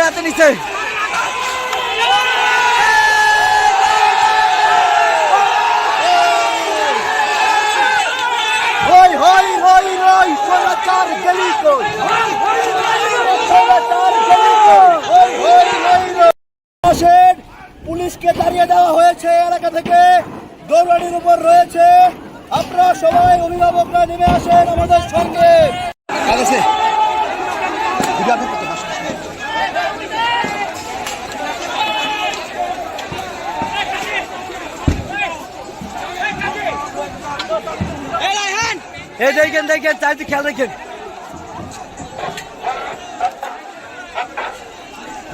হাতে নিছে। পুলিশকে তাড়িয়ে দেওয়া হয়েছে এলাকা থেকে, দৌড়ানির উপর রয়েছে। আপনারা সবাই অভিভাবকরা নেমে আসেন আমাদের সঙ্গে। দেখেন দেখেন চারিদিকে খেয়াল রাখেন।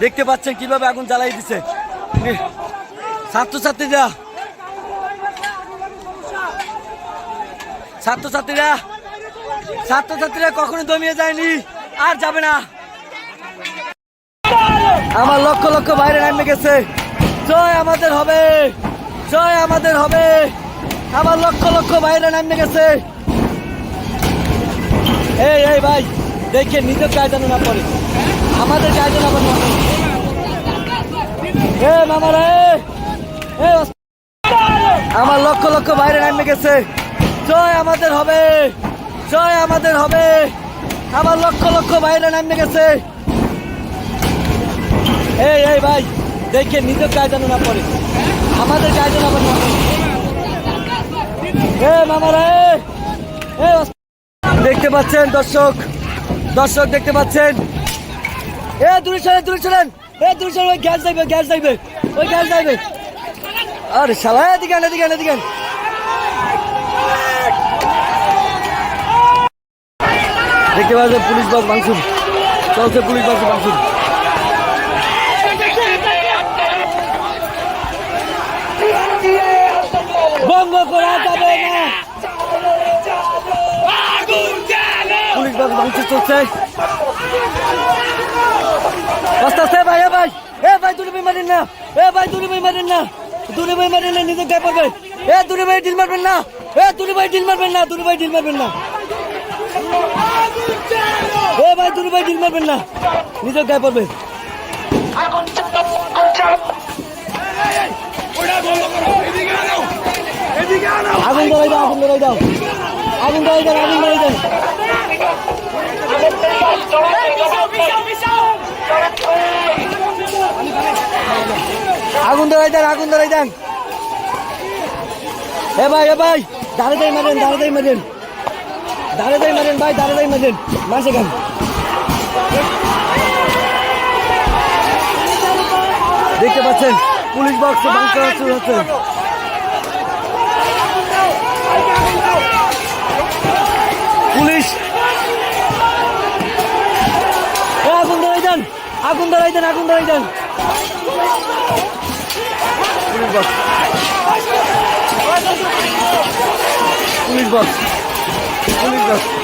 দেখতে পাচ্ছেন কিভাবে আগুন জ্বালাই দিচ্ছে ছাত্রছাত্রীরা। ছাত্রছাত্রীরা কখনো দমিয়ে যায়নি, আর যাবে না। আমার লক্ষ লক্ষ বাইরে নামে গেছে। জয় আমাদের হবে, জয় আমাদের হবে। আমার লক্ষ লক্ষ বাইরে নামে গেছে। এই ভাই দেখে নিজের গায়ে যেন না পড়ে, আমাদের গায়ে যেন আবার না পড়ে। আমার লক্ষ লক্ষ বাইরে নামে গেছে। জয় আমাদের হবে, জয় আমাদের হবে। আমার লক্ষ লক্ষ বাইরে নামে গেছে। এই ভাই দেখে নিজের গায়ে যেন না পড়ে, আমাদের গায়ে যেন আবার না পড়ে। দেখতে পাচ্ছেন দর্শক, দর্শক দেখতে পাচ্ছেন। দূরে চলেন, দূরে চলেন, দূরে চলেন। ওই গ্যাস যাইবে, গ্যাস যাইবে, ওই গ্যাস যাইবে। আরে শালা এদিকে এদিকে এদিকে। দেখতে পাচ্ছেন পুলিশ বাস ভাঙচুর চলছে, পুলিশ বাস ভাঙচুর। বন্ধ করা যাবে না, পুলিশ বাস ভাঙচুর চলছে। আস্তে আস্তে ভাই, ভাই দূরে ভাই মারেন না, ভাই দূরে ভাই মারেন না, দূরে ভাই মারেন না, নিজের গায়ে পড়বে। দূরে ভাই ঢিল মারবেন না, দূরে ভাই ঢিল মারবেন না, দূরে ভাই ঢিল মারবেন না। ভাই দূরে ভাই ঢিল মারবেন না, নিজের গায়ে পড়বে। আগুন ধরাই দাও, আগুন ধরাই দাও, আগুন ধরাই দেন, আগুন ধরাই দেন। আগুন ধরাই দেন, আগুন ধরাই দেন। ভাই দাঁড়ে দাই মারেন, দাঁড়ে দাই মারেন, দাঁড়ে দাই মারেন ভাই, দাঁড়ে দাই মারেন। মাসে গান দেখতে পাচ্ছেন পুলিশ বক্স ভাঙচুর হচ্ছে। পুলিশ আগুন ধরাই দেন, আগুন ধরাই দেন, আগুন ধরাই দেন। Police box, police box, police box.